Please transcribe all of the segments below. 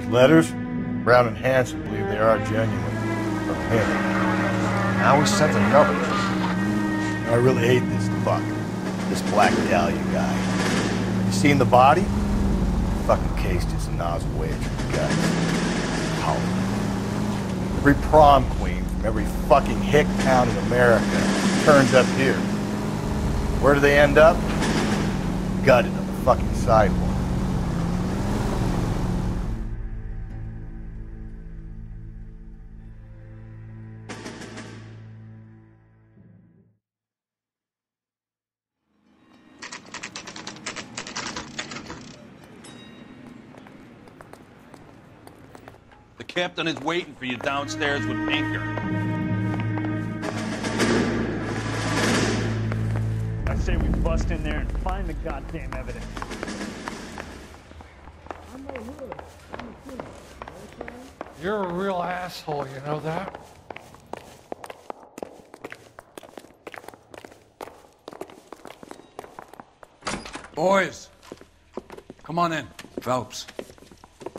Letters? Brown and Hanson believe they are genuine. From him. Now we sent another. I really hate this fuck. This Black Dahlia guy. You seen the body? Fucking cased his nozzle wedge in the gut. Hollow. Every prom queen from every fucking hick town in America turns up here. Where do they end up? Gutted on the fucking sidewalk. The captain is waiting for you downstairs with Pinker. I say we bust in there and find the goddamn evidence. You're a real asshole, you know that? Boys, come on in. Phelps,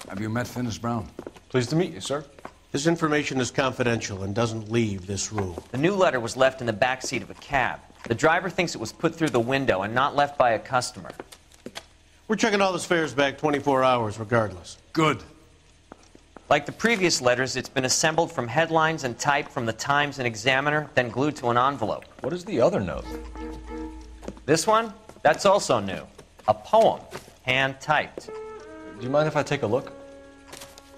have you met Finis Brown? Pleased to meet you, sir. This information is confidential and doesn't leave this room. The new letter was left in the back seat of a cab. The driver thinks it was put through the window and not left by a customer. We're checking all the fares back 24 hours regardless. Good. Like the previous letters, it's been assembled from headlines and typed from the Times and Examiner, then glued to an envelope. What is the other note? This one? That's also new. A poem, hand-typed. Do you mind if I take a look?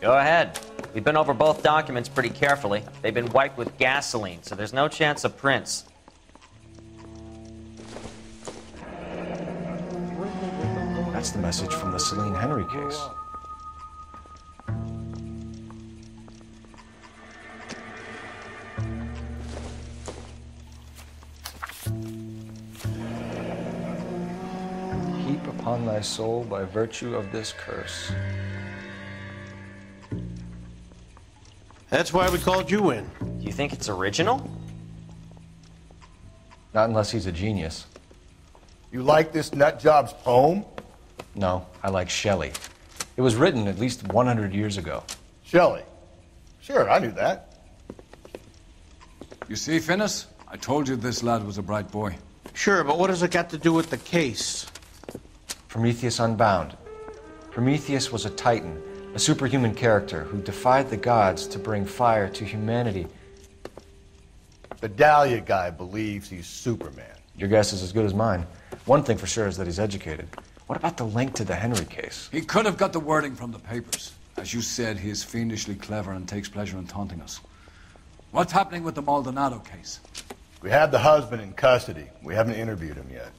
Go ahead. We've been over both documents pretty carefully. They've been wiped with gasoline, so there's no chance of prints. That's the message from the Celine Henry case. Heap upon thy soul by virtue of this curse. That's why we called you in. Do you think it's original? Not unless he's a genius. You like this nutjob's poem? No, I like Shelley. It was written at least 100 years ago. Shelley. Sure, I knew that. You see, Finis? I told you this lad was a bright boy. Sure, but what has it got to do with the case? Prometheus Unbound. Prometheus was a titan, a superhuman character who defied the gods to bring fire to humanity. The Dahlia guy believes he's Superman. Your guess is as good as mine. One thing for sure is that he's educated. What about the link to the Henry case? He could have got the wording from the papers. As you said, he is fiendishly clever and takes pleasure in taunting us. What's happening with the Maldonado case? We have the husband in custody. We haven't interviewed him yet.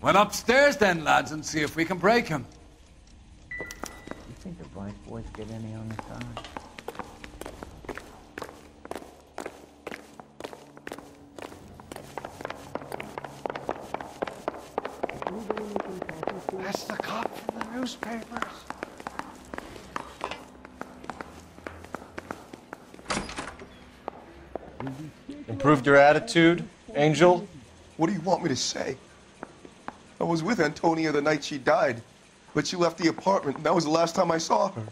Well, upstairs then, lads, and see if we can break him. You think the black boys get any on the side? That's the cop from the newspapers. Improved your attitude, Angel? What do you want me to say? I was with Antonia the night she died, but she left the apartment, and that was the last time I saw her.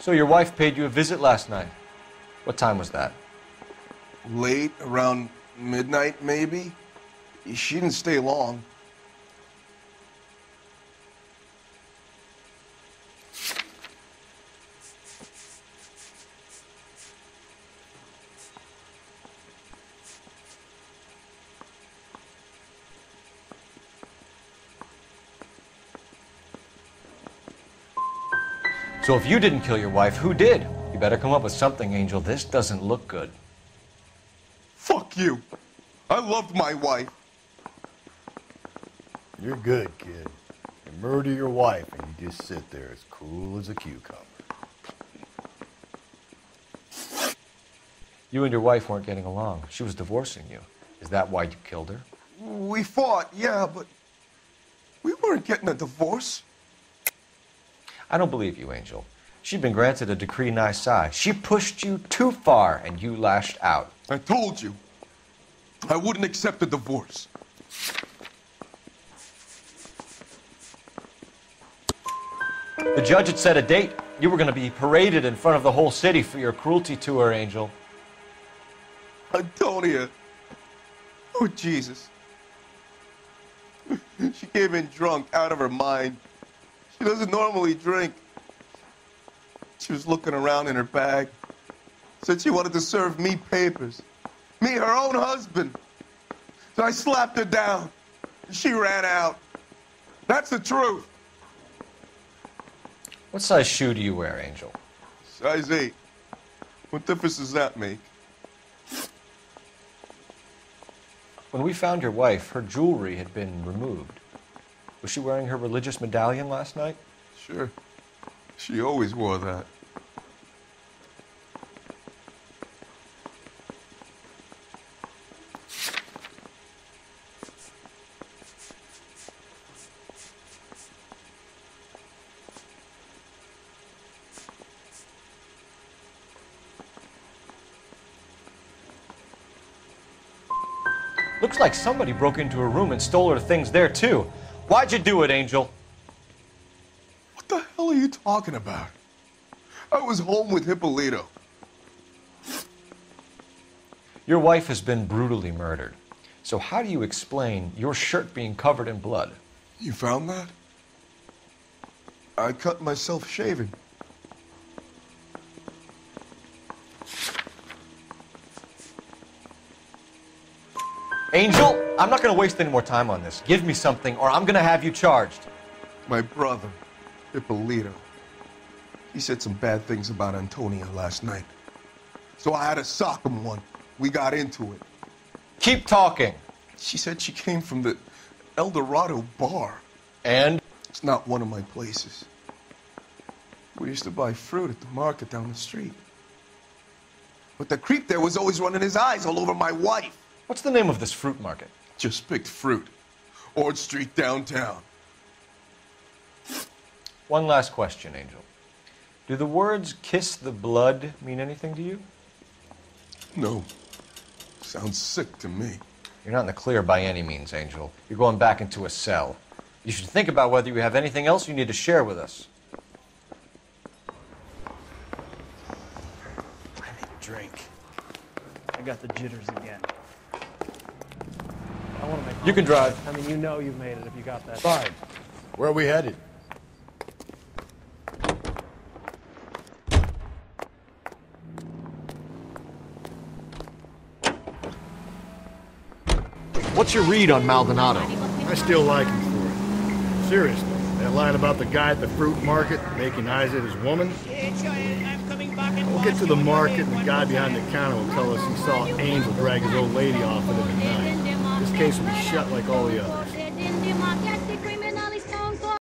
So your wife paid you a visit last night. What time was that? Late, around midnight, maybe? She didn't stay long. So if you didn't kill your wife, who did? You better come up with something, Angel. This doesn't look good. Fuck you! I loved my wife. You're good, kid. You murder your wife and you just sit there as cool as a cucumber. You and your wife weren't getting along. She was divorcing you. Is that why you killed her? We fought, yeah, but we weren't getting a divorce. I don't believe you, Angel. She'd been granted a decree nisi. She pushed you too far, and you lashed out. I told you. I wouldn't accept a divorce. The judge had set a date. You were going to be paraded in front of the whole city for your cruelty to her, Angel. Antonia. Oh, Jesus. She came in drunk, out of her mind. She doesn't normally drink. She was looking around in her bag. Said she wanted to serve me papers. Me, her own husband. So I slapped her down. And she ran out. That's the truth. What size shoe do you wear, Angel? Size 8. What difference does that make? When we found your wife, her jewelry had been removed. Was she wearing her religious medallion last night? Sure. She always wore that. Looks like somebody broke into her room and stole her things there, too. Why'd you do it, Angel? What the hell are you talking about? I was home with Hippolito. Your wife has been brutally murdered. So how do you explain your shirt being covered in blood? You found that? I cut myself shaving. Angel, I'm not going to waste any more time on this. Give me something or I'm going to have you charged. My brother, Hippolito. He said some bad things about Antonia last night. So I had to sock him one. We got into it. Keep talking. She said she came from the El Dorado bar. And? It's not one of my places. We used to buy fruit at the market down the street. But the creep there was always running his eyes all over my wife. What's the name of this fruit market? Just picked fruit. Ord Street downtown. One last question, Angel. Do the words kiss the blood mean anything to you? No. Sounds sick to me. You're not in the clear by any means, Angel. You're going back into a cell. You should think about whether you have anything else you need to share with us. I need a drink. I got the jitters again. I want to make. You can drive. I mean, you know you've made it if you got that. Fine. Where are we headed? What's your read on Maldonado? I still like him for it. Seriously, that line about the guy at the fruit market making eyes at his woman? We'll get to the market and the guy behind the counter will tell us he saw Angel drag his old lady off at him at night. This case will be shut like all the others.